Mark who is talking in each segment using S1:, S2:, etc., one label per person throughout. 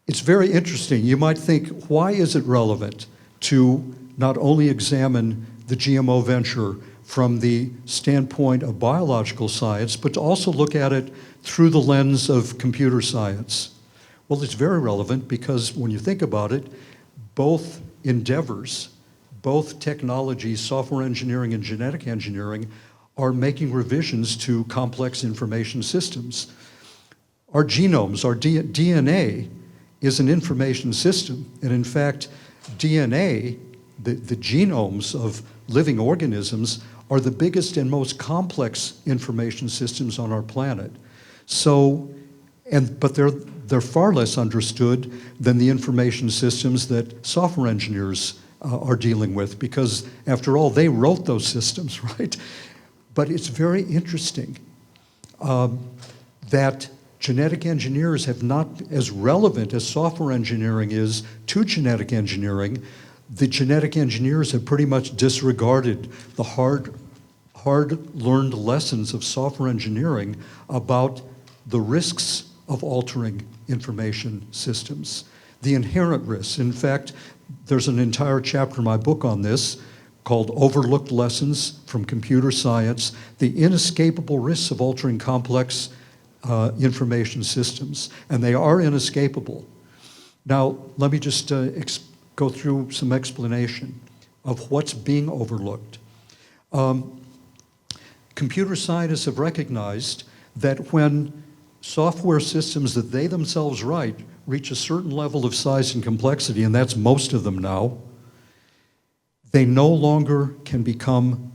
S1: It's very interesting. You might think, why is it relevant to not only examine the GMO venture from the standpoint of biological science, but to also look at it through the lens of computer science? Well, it's very relevant because when you think about it, both endeavors, both technologies, software engineering and genetic engineering, are making revisions to complex information systems. Our genomes, our DNA, is an information system. And in fact, DNA, the genomes of living organisms, are the biggest and most complex information systems on our planet. So, but they're far less understood than the information systems that software engineers are dealing with, because after all, they wrote those systems, right? But it's very interesting that genetic engineers have not, as relevant as software engineering is to genetic engineering, the genetic engineers have pretty much disregarded the hard-learned lessons of software engineering about the risks of altering information systems, the inherent risks. In fact, there's an entire chapter in my book on this called Overlooked Lessons from Computer Science, the inescapable risks of altering complex information systems, and they are inescapable. Now, let me just go through some explanation of what's being overlooked. Computer scientists have recognized that when software systems that they themselves write reach a certain level of size and complexity, and that's most of them now, they no longer can become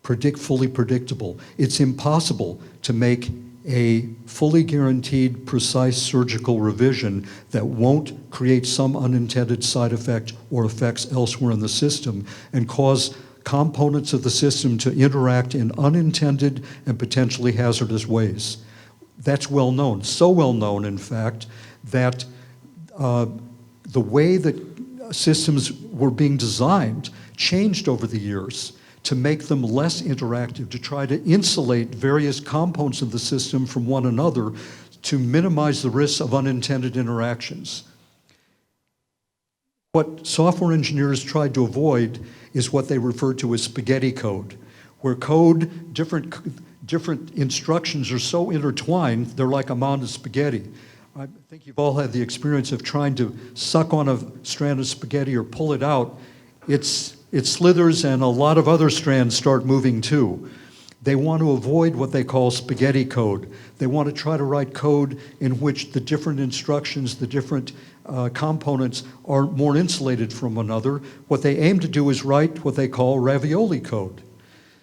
S1: fully predictable. It's impossible to make a fully guaranteed, precise surgical revision that won't create some unintended side effect or effects elsewhere in the system and cause components of the system to interact in unintended and potentially hazardous ways. That's well known, so well known, in fact, that the way that systems were being designed changed over the years to make them less interactive, to try to insulate various components of the system from one another to minimize the risks of unintended interactions. What software engineers tried to avoid is what they referred to as spaghetti code, where different instructions are so intertwined, they're like a mound of spaghetti. I think you've all had the experience of trying to suck on a strand of spaghetti or pull it out. It slithers and a lot of other strands start moving too. They want to avoid what they call spaghetti code. They want to try to write code in which the different instructions, the different components are more insulated from one another. What they aim to do is write what they call ravioli code.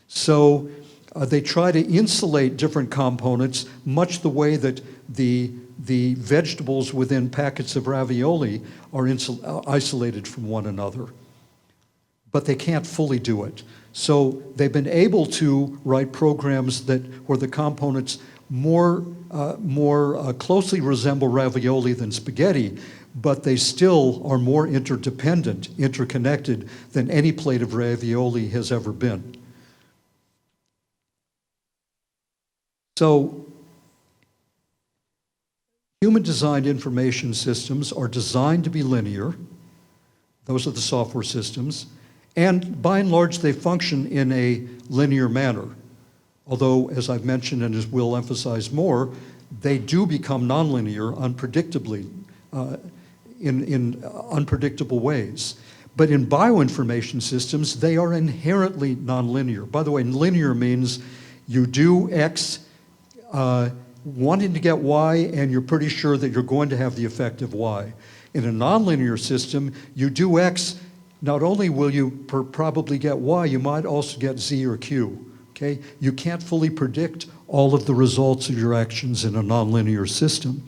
S1: So they try to insulate different components much the way that the vegetables within packets of ravioli are isolated from one another. But they can't fully do it. So they've been able to write programs where the components more closely resemble ravioli than spaghetti, but they still are more interdependent, interconnected than any plate of ravioli has ever been. So human-designed information systems are designed to be linear. Those are the software systems. And by and large, they function in a linear manner. Although, as I've mentioned and as we'll emphasize more, they do become nonlinear unpredictably, in unpredictable ways. But in bioinformation systems, they are inherently nonlinear. By the way, linear means you do X wanting to get Y, and you're pretty sure that you're going to have the effect of Y. In a nonlinear system, you do X, not only will you probably get Y, you might also get Z or Q, okay? You can't fully predict all of the results of your actions in a nonlinear system.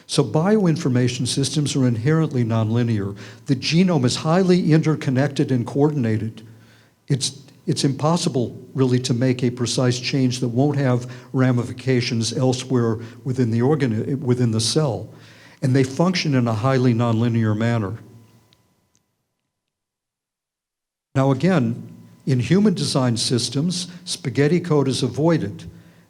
S1: So bioinformation systems are inherently nonlinear. The genome is highly interconnected and coordinated. It's impossible really to make a precise change that won't have ramifications elsewhere within the cell. And they function in a highly nonlinear manner. Now again, in human-designed systems, spaghetti code is avoided.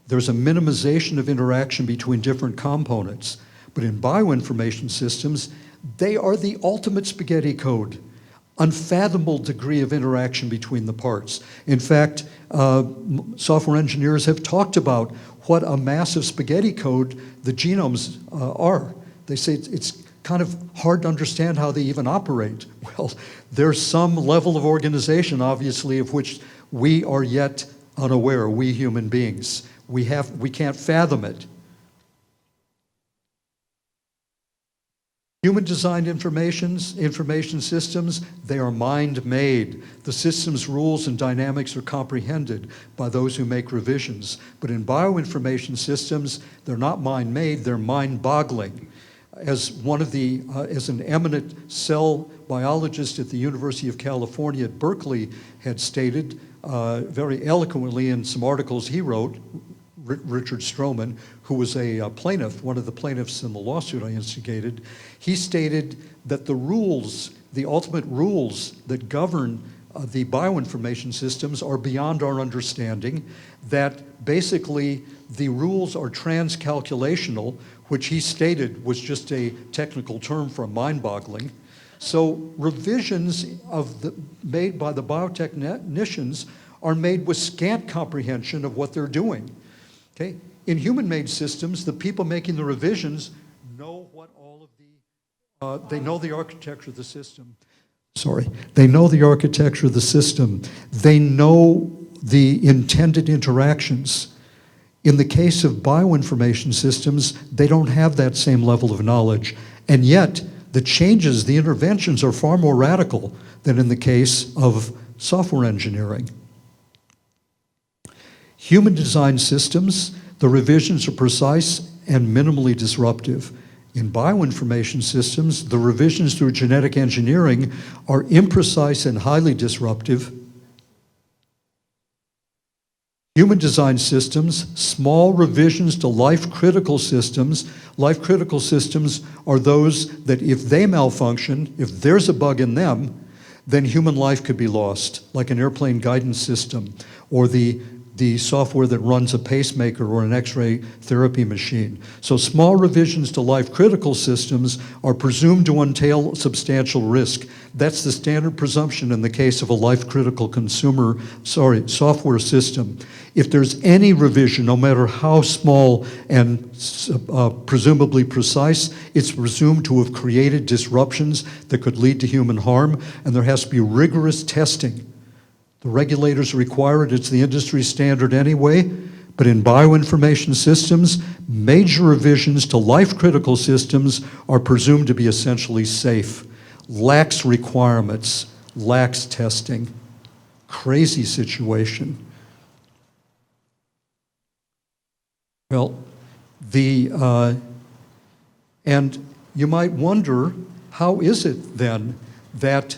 S1: There's a minimization of interaction between different components. But in bioinformation systems, They are the ultimate spaghetti code. Unfathomable degree of interaction between the parts. In fact, software engineers have talked about what a massive spaghetti code the genomes are. They say it's kind of hard to understand how they even operate. Well, there's some level of organization, obviously, of which we are yet unaware, we human beings. We can't fathom it. Human-designed information systems, they are mind-made. The system's rules and dynamics are comprehended by those who make revisions. But in bioinformation systems, they're not mind-made, they're mind-boggling. As an eminent cell biologist at the University of California at Berkeley had stated very eloquently in some articles he wrote, Richard Stroman, who was a plaintiff, one of the plaintiffs in the lawsuit I instigated, he stated that the ultimate rules that govern the bioinformation systems are beyond our understanding, that basically the rules are transcalculational, which he stated was just a technical term for mind-boggling. So revisions made by the biotechnicians are made with scant comprehension of what they're doing. Okay? In human-made systems, the people making the revisions know what all of they know the architecture of the system. They know the architecture of the system. They know the intended interactions. In the case of bioinformation systems, they don't have that same level of knowledge. And yet, the changes, the interventions are far more radical than in the case of software engineering. Human-designed systems, the revisions are precise and minimally disruptive. In bioinformation systems, the revisions through genetic engineering are imprecise and highly disruptive. Human-designed systems, small revisions to life-critical systems. Life-critical systems are those that if they malfunction, if there's a bug in them, then human life could be lost, like an airplane guidance system or the software that runs a pacemaker or an X-ray therapy machine. So small revisions to life-critical systems are presumed to entail substantial risk. That's the standard presumption in the case of a life-critical software system. If there's any revision, no matter how small and presumably precise, it's presumed to have created disruptions that could lead to human harm, and there has to be rigorous testing. The regulators require it, it's the industry standard anyway, but in bioinformation systems, major revisions to life-critical systems are presumed to be essentially safe. Lax requirements, lax testing. Crazy situation. Well, and you might wonder, how is it then that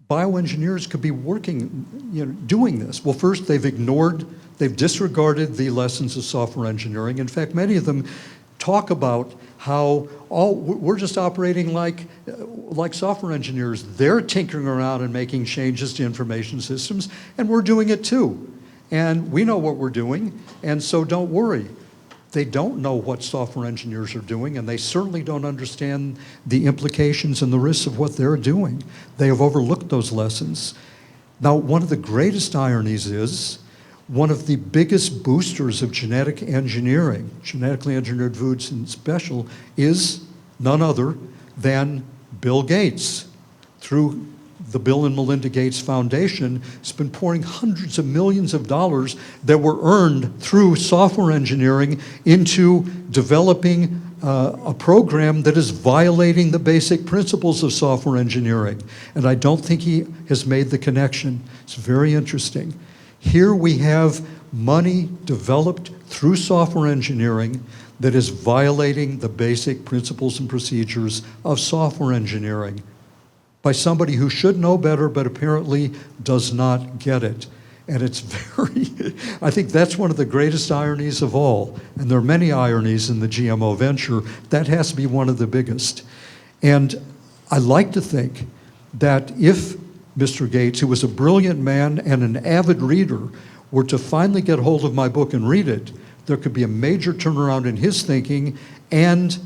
S1: bioengineers could be working, doing this? Well, first, they've disregarded the lessons of software engineering. In fact, many of them talk about how we're just operating like software engineers. They're tinkering around and making changes to information systems, and we're doing it too. And we know what we're doing, and so don't worry. They don't know what software engineers are doing, and they certainly don't understand the implications and the risks of what they're doing. They have overlooked those lessons. Now, one of the greatest ironies is one of the biggest boosters of genetic engineering, genetically engineered foods in special, is none other than Bill Gates. Through the Bill and Melinda Gates Foundation, has been pouring hundreds of millions of dollars that were earned through software engineering into developing a program that is violating the basic principles of software engineering. And I don't think he has made the connection. It's very interesting. Here we have money developed through software engineering that is violating the basic principles and procedures of software engineering by somebody who should know better but apparently does not get it. And it's I think that's one of the greatest ironies of all. And there are many ironies in the GMO venture. That has to be one of the biggest. And I like to think that if Mr. Gates, who was a brilliant man and an avid reader, were to finally get hold of my book and read it, there could be a major turnaround in his thinking and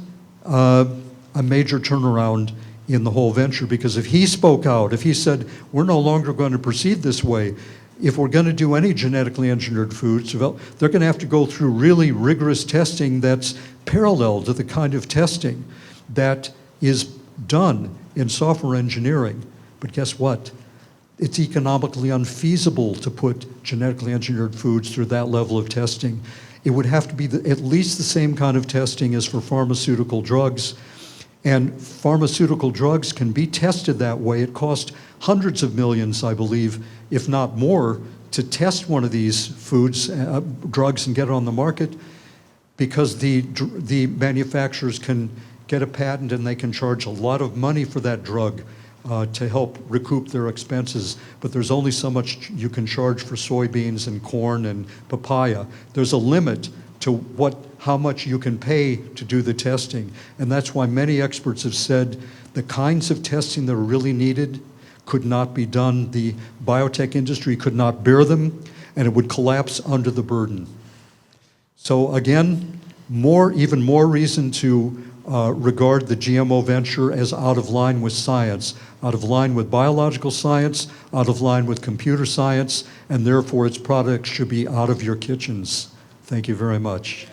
S1: a major turnaround in the whole venture, because if he spoke out, if he said, we're no longer going to proceed this way, if we're going to do any genetically engineered foods, they're going to have to go through really rigorous testing that's parallel to the kind of testing that is done in software engineering. But guess what? It's economically unfeasible to put genetically engineered foods through that level of testing. It would have to be at least the same kind of testing as for pharmaceutical drugs. And pharmaceutical drugs can be tested that way. It costs hundreds of millions, I believe, if not more, to test one of these foods, drugs, and get it on the market, because the manufacturers can get a patent and they can charge a lot of money for that drug to help recoup their expenses. But there's only so much you can charge for soybeans and corn and papaya. There's a limit to how much you can pay to do the testing. And that's why many experts have said the kinds of testing that are really needed could not be done. The biotech industry could not bear them, and it would collapse under the burden. So again, even more reason to regard the GMO venture as out of line with science, out of line with biological science, out of line with computer science, and therefore its products should be out of your kitchens. Thank you very much.